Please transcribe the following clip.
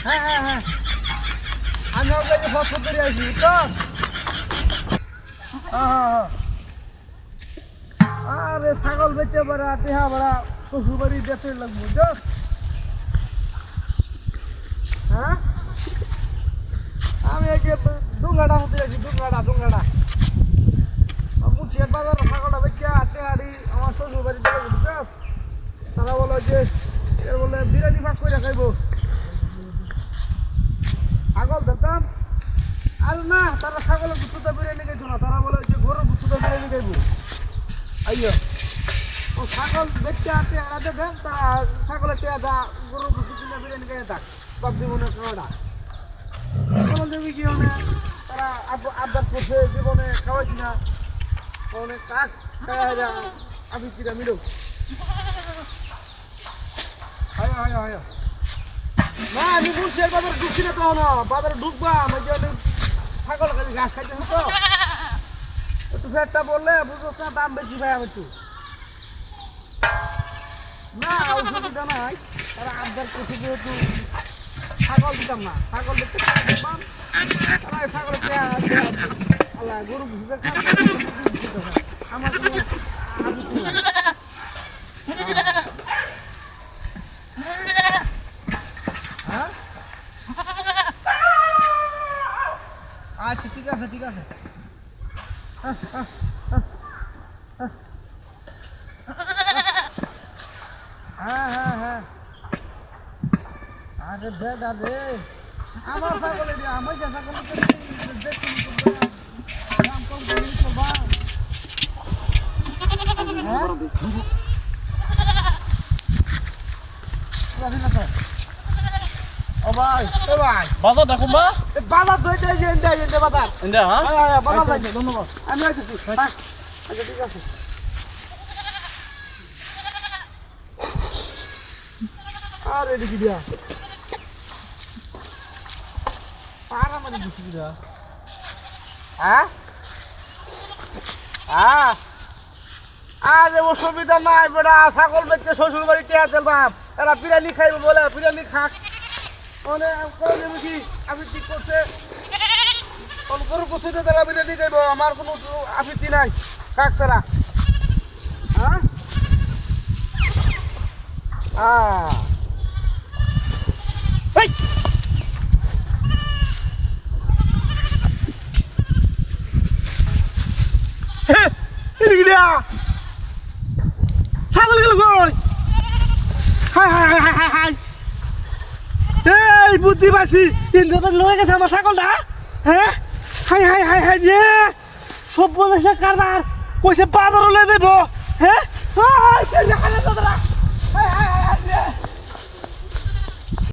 হ্যাঁ হ্যাঁ হ্যাঁ আমি আপনাকে ফসল করে আসি তো আরে ছাগল বেচে বেড়া টেহা বেড়া শ্বশুর বাড়ি যেতে লাগবো বুঝছ হ্যাঁ আমি একে ডুঙ্গাটা হতে যাচ্ছি ডুঙ্গাটা বুঝছি বাজার ছাগলটা বেচে টেহারি আমার শ্বশুর বাড়ি যেতে বুঝছ তারা বলো যে বলে বিরিয়ানি ভাগ করে খাইব ছাগল ধরতাম আর না তারা ছাগলের গুস্তুটা বিরিয়ানি খাইছো না তারা বলে যে গরুর গুস্তুটা বিরিয়ানি খাইব আইয়ো ও ছাগল দেখতে আসতে আলাদা দেন তারা ছাগলের টেয়াদা গরুর গুস্তু কিনে বিরিয়ানি খাই থাক সব জীবনে খাওয়াটা ছাগল দেবী কি হবে তারা আবদার করছে জীবনে খাওয়াইছি না অনেক কাক খাওয়া আমি কিনা মিলো আয় না আমি বলছি বাজারে ঢুকছি না তো না বাজারে ঢুকবা আমি ছাগল খালি ঘাস খাইতে তো একটু ফেরটা বললে বুঝো না দাম বেশি ভাই আমি একটু না অসুবিধা নাই তারা আবদার করছে যেহেতু ছাগল দিতাম না ছাগল দেখতে দিতাম তারা ছাগলের আল্লাহ গরু আমার কোনো আপত্তি নাই আচ্ছা ঠিক আছে হ্যাঁ আরে বেড আরে আমার ছাগলে দিয়া আমি যা ছাগলে দেখতে দাম কম করে চলবা ও ভাই বাজার দেখুন বা বাজার ধরে যে বাজার ইন্দা হ্যাঁ বাজার যাই ধন্যবাদ আমি আসছি আচ্ছা ঠিক আছে আরে দেখি দিয়া পারা মানে দেখি দিয়া আরে অসুবিধা নাই বেটা ছাগল বেচে শ্বশুর বাড়িতে আছে বাপ এরা বিরিয়ানি খাইব বলে বিরিয়ানি খাক মানে কি আমি ঠিক করছে গরু কুস্তুতে তারা বিরিয়ানি খাইব আমার কোনো আপত্তি নাই খাক তারা ছাগল গেল কই হাই এই বুদ্ধি পাইছি তিনজন লয়ে গেছে আমার ছাগলটা হ্যাঁ হাই সব বলেছে কারবার কইছে বাজারও লয়ে দেব হ্যাঁ